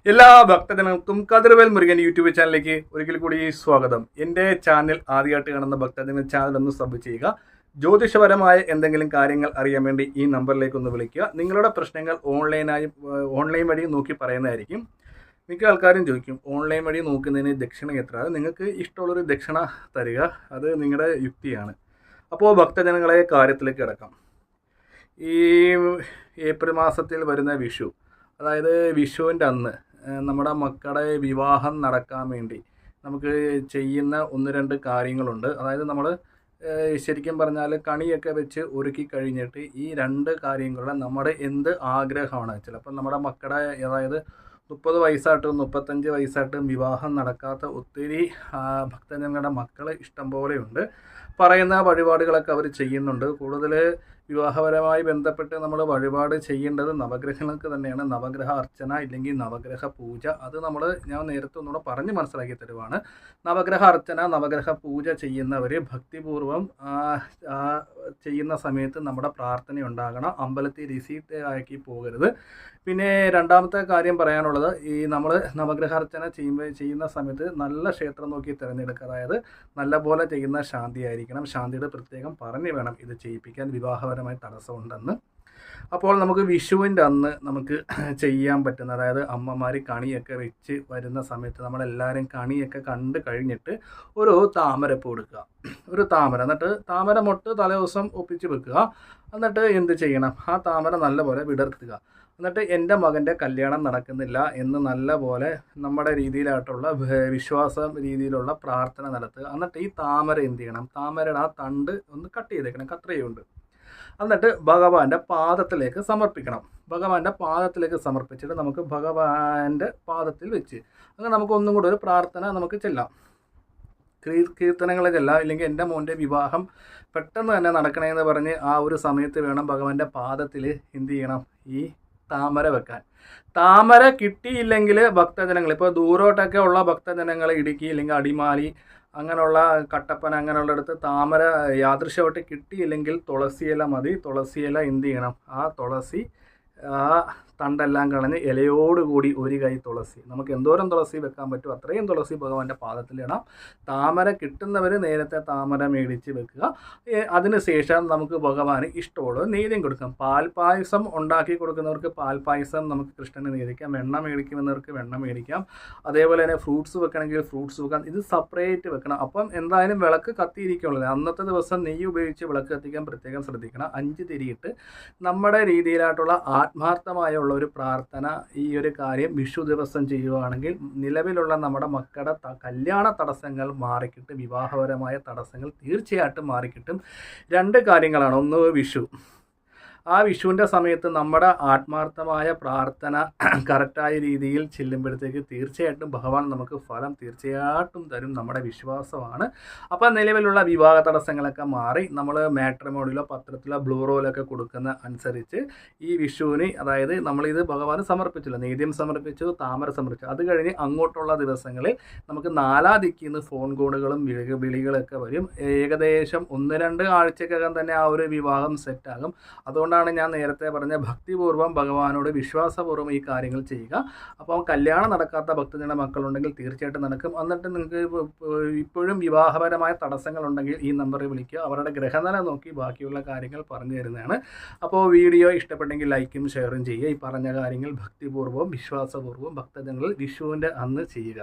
എല്ലാ ഭക്തജനങ്ങൾക്കും കതിർവേൽ മുരുകൻ യൂട്യൂബ് ചാനലിലേക്ക് ഒരിക്കൽ കൂടി സ്വാഗതം. എൻ്റെ ചാനൽ ആദ്യമായിട്ട് കാണുന്ന ഭക്തജന ചാനൽ ഒന്ന് സബ് ചെയ്യുക. ജ്യോതിഷപരമായ എന്തെങ്കിലും കാര്യങ്ങൾ അറിയാൻ വേണ്ടി ഈ നമ്പറിലേക്ക് ഒന്ന് വിളിക്കുക. നിങ്ങളുടെ പ്രശ്നങ്ങൾ ഓൺലൈൻ വഴി നോക്കി പറയുന്നതായിരിക്കും. മിക്ക ആൾക്കാരും ചോദിക്കും, ഓൺലൈൻ വഴി നോക്കുന്നതിന് ദക്ഷിണ എത്ര? അത് നിങ്ങൾക്ക് ഇഷ്ടമുള്ളൊരു ദക്ഷിണ തരിക, അത് നിങ്ങളുടെ യുക്തിയാണ്. അപ്പോൾ ഭക്തജനങ്ങളെ കാര്യത്തിലേക്ക് കിടക്കാം. ഈ ഏപ്രിൽ മാസത്തിൽ വരുന്ന വിഷു, അതായത് വിഷുവിൻ്റെ അന്ന് നമ്മുടെ മക്കളുടെ വിവാഹം നടക്കാൻ വേണ്ടി നമുക്ക് ചെയ്യുന്ന ഒന്ന് രണ്ട് കാര്യങ്ങളുണ്ട്. അതായത് നമ്മൾ ശരിക്കും പറഞ്ഞാൽ കണിയൊക്കെ വെച്ച് ഒരുക്കി കഴിഞ്ഞിട്ട് ഈ രണ്ട് കാര്യങ്ങളുടെ നമ്മുടെ എന്ത് ആഗ്രഹമാണ്, ചിലപ്പോൾ നമ്മുടെ മക്കളുടെ അതായത് 30 വയസ്സായിട്ടും 35 വയസ്സായിട്ടും വിവാഹം നടക്കാത്ത ഒത്തിരി ഭക്തജനങ്ങളുടെ മക്കൾ ഇഷ്ടം പോലെയുണ്ട്. പറയുന്ന വഴിപാടുകളൊക്കെ അവർ ചെയ്യുന്നുണ്ട്. കൂടുതൽ വിവാഹപരമായി ബന്ധപ്പെട്ട് നമ്മൾ വഴിപാട് ചെയ്യേണ്ടത് നവഗ്രഹങ്ങൾക്ക് തന്നെയാണ്. നവഗ്രഹ അർച്ചന ഇല്ലെങ്കിൽ നവഗ്രഹ പൂജ, അത് ഞാൻ നേരത്തെ ഒന്നുകൂടെ പറഞ്ഞ് മനസ്സിലാക്കി തരുവാണ്. നവഗ്രഹ അർച്ചന നവഗ്രഹ പൂജ ചെയ്യുന്നവർ ഭക്തിപൂർവ്വം ചെയ്യുന്ന സമയത്ത് നമ്മുടെ പ്രാർത്ഥന ഉണ്ടാകണം. അമ്പലത്തിൽ റിസീറ്റ് ആക്കി പോകരുത്. പിന്നെ രണ്ടാമത്തെ കാര്യം പറയാനുള്ളത്, ഈ നമ്മൾ നവഗ്രഹ അർച്ചന ചെയ്യുന്ന സമയത്ത് നല്ല ക്ഷേത്രം നോക്കി തിരഞ്ഞെടുക്കുക. അതായത് നല്ല പോലെ ചെയ്യുന്ന ശാന്തി ആയിരിക്കണം. ശാന്തിയുടെ പ്രത്യേകം പറഞ്ഞു വേണം ഇത് ചെയ്യിപ്പിക്കാൻ, വിവാഹപരമായി തടസ്സമുണ്ടെന്ന്. അപ്പോൾ നമുക്ക് വിഷുവിൻ്റെ അന്ന് നമുക്ക് ചെയ്യാൻ പറ്റുന്ന, അതായത് അമ്മമാർ കണിയൊക്കെ വെച്ച് വരുന്ന സമയത്ത് നമ്മളെല്ലാവരും കണിയൊക്കെ കണ്ട് കഴിഞ്ഞിട്ട് ഒരു താമരപ്പൂ എടുക്കുക. ഒരു താമര, എന്നിട്ട് താമര മൊട്ട് തലേദിവസം ഒപ്പിച്ച് വെക്കുക. എന്നിട്ട് എന്ത് ചെയ്യണം, ആ താമര നല്ലപോലെ വിടർത്തുക. എന്നിട്ട് എൻ്റെ മകൻ്റെ കല്യാണം നടക്കുന്നില്ല എന്ന് നല്ല പോലെ നമ്മുടെ രീതിയിലായിട്ടുള്ള വിശ്വാസം രീതിയിലുള്ള പ്രാർത്ഥന നടത്തുക. എന്നിട്ട് ഈ താമര എന്ത് ചെയ്യണം, താമരയുടെ ആ തണ്ട് ഒന്ന് കട്ട് ചെയ്തേക്കണം, കത്രയുണ്ട്. എന്നിട്ട് ഭഗവാന്റെ പാദത്തിലേക്ക് സമർപ്പിക്കണം. ഭഗവാന്റെ പാദത്തിലേക്ക് സമർപ്പിച്ചിട്ട് നമുക്ക് ഭഗവാന്റെ പാദത്തിൽ വെച്ച് അങ്ങനെ നമുക്ക് ഒന്നും കൂടെ ഒരു പ്രാർത്ഥന നമുക്ക് ചെല്ലാം. കീർത്തനങ്ങൾ ചെല്ലാം. ഇല്ലെങ്കിൽ എൻ്റെ മോൻ്റെ വിവാഹം പെട്ടെന്ന് തന്നെ നടക്കണമെന്ന് പറഞ്ഞ് ആ ഒരു സമയത്ത് വേണം ഭഗവാന്റെ പാദത്തിൽ എന്ത് ചെയ്യണം, ഈ താമര വെക്കാൻ. താമര കിട്ടിയില്ലെങ്കിൽ ഭക്തജനങ്ങൾ, ഇപ്പോൾ ദൂരോട്ടൊക്കെ ഉള്ള ഭക്തജനങ്ങൾ, ഇടുക്കി ഇല്ലെങ്കിൽ അടിമാലി അങ്ങനെയുള്ള കട്ടപ്പന അങ്ങനെയുള്ളിടത്ത് താമര യാദൃശ്യമായിട്ട് കിട്ടിയില്ലെങ്കിൽ തുളസിയില മതി. തുളസിയില എന്ത് ചെയ്യണം, ആ തുളസി ആ തണ്ടെല്ലാം കളഞ്ഞ് ഇലയോടുകൂടി ഒരു കൈ തുളസി, നമുക്ക് എന്തോരം തുളസി വെക്കാൻ പറ്റും അത്രയും തുളസി ഭഗവാന്റെ പാദത്തിലിടാം. താമര കിട്ടുന്നവർ നേരത്തെ താമര മേടിച്ച് വെക്കുക. അതിനുശേഷം നമുക്ക് ഭഗവാന് ഇഷ്ടമുള്ള നെയ്യം കൊടുക്കാം. പാൽപ്പായസം ഉണ്ടാക്കി കൊടുക്കുന്നവർക്ക് പാൽപ്പായസം നമുക്ക് കൃഷ്ണന് നേദിക്കാം. വെണ്ണ മേടിക്കുമെന്നവർക്ക് വെണ്ണ മേടിക്കാം. അതേപോലെ തന്നെ ഫ്രൂട്ട്സ് വെക്കണമെങ്കിൽ ഫ്രൂട്ട്സ് വെക്കാം. ഇത് സെപ്പറേറ്റ് വെക്കണം. അപ്പം എന്തായാലും വിളക്ക് കത്തിയിരിക്കുള്ളത്. അന്നത്തെ ദിവസം നെയ്യ് ഉപയോഗിച്ച് വിളക്ക് കത്തിക്കാൻ പ്രത്യേകം ശ്രദ്ധിക്കണം. 5 തിരിയിട്ട് നമ്മുടെ രീതിയിലായിട്ടുള്ള ആത്മാർത്ഥമായ ഒരു പ്രാർത്ഥന ഈ ഒരു കാര്യം വിഷു ദിവസം ചെയ്യുകയാണെങ്കിൽ നിലവിലുള്ള നമ്മുടെ മക്കളുടെ കല്യാണ തടസ്സങ്ങൾ മാറിക്കിട്ടും, വിവാഹപരമായ തടസ്സങ്ങൾ തീർച്ചയായിട്ടും മാറിക്കിട്ടും. 2 കാര്യങ്ങളാണ്. ഒന്ന് വിഷു, ആ വിഷുവിൻ്റെ സമയത്ത് നമ്മുടെ ആത്മാർത്ഥമായ പ്രാർത്ഥന കറക്റ്റായ രീതിയിൽ ചെല്ലുമ്പോഴത്തേക്ക് തീർച്ചയായിട്ടും ഭഗവാൻ നമുക്ക് ഫലം തീർച്ചയായിട്ടും തരും, നമ്മുടെ വിശ്വാസമാണ്. അപ്പോൾ നിലവിലുള്ള വിവാഹ തടസ്സങ്ങളൊക്കെ മാറി നമ്മൾ മാട്രിമോണിയിലോ പത്രത്തിലോ ബ്ലൂറോയിലൊക്കെ കൊടുക്കുന്ന അനുസരിച്ച് ഈ വിഷുവിന്, അതായത് നമ്മളിത് ഭഗവാന് സമർപ്പിച്ചില്ല, നെയ്യം സമർപ്പിച്ചു, താമര സമർപ്പിച്ചു. അത് കഴിഞ്ഞ് അങ്ങോട്ടുള്ള ദിവസങ്ങളിൽ നമുക്ക് 4 ദിക്കിൽ നിന്ന് ഫോൺ കോളുകളും വിളികളൊക്കെ വരും. ഏകദേശം 1-2 ആഴ്ചക്കകം തന്നെ ആ ഒരു വിവാഹം സെറ്റാകും. അതുകൊണ്ടാണ് ഞാൻ നേരത്തെ പറഞ്ഞ ഭക്തിപൂർവ്വം ഭഗവാനോട് വിശ്വാസപൂർവ്വം ഈ കാര്യങ്ങൾ ചെയ്യുക. അപ്പോൾ കല്യാണം നടക്കാത്ത ഭക്തജന മക്കളുണ്ടെങ്കിൽ തീർച്ചയായിട്ടും നടക്കും. എന്നിട്ട് നിങ്ങൾക്ക് ഇപ്പോഴും വിവാഹപരമായ തടസ്സങ്ങളുണ്ടെങ്കിൽ ഈ നമ്പറിൽ വിളിക്കുക. അവരുടെ ഗ്രഹനില നോക്കി ബാക്കിയുള്ള കാര്യങ്ങൾ പറഞ്ഞു തരുന്നതാണ്. അപ്പോൾ വീഡിയോ ഇഷ്ടപ്പെട്ടെങ്കിൽ ലൈക്കും ഷെയറും ചെയ്യുക. ഈ പറഞ്ഞ കാര്യങ്ങൾ ഭക്തിപൂർവ്വം വിശ്വാസപൂർവ്വം ഭക്തജനങ്ങൾ വിഷുവിൻ്റെ അന്ന് ചെയ്യുക.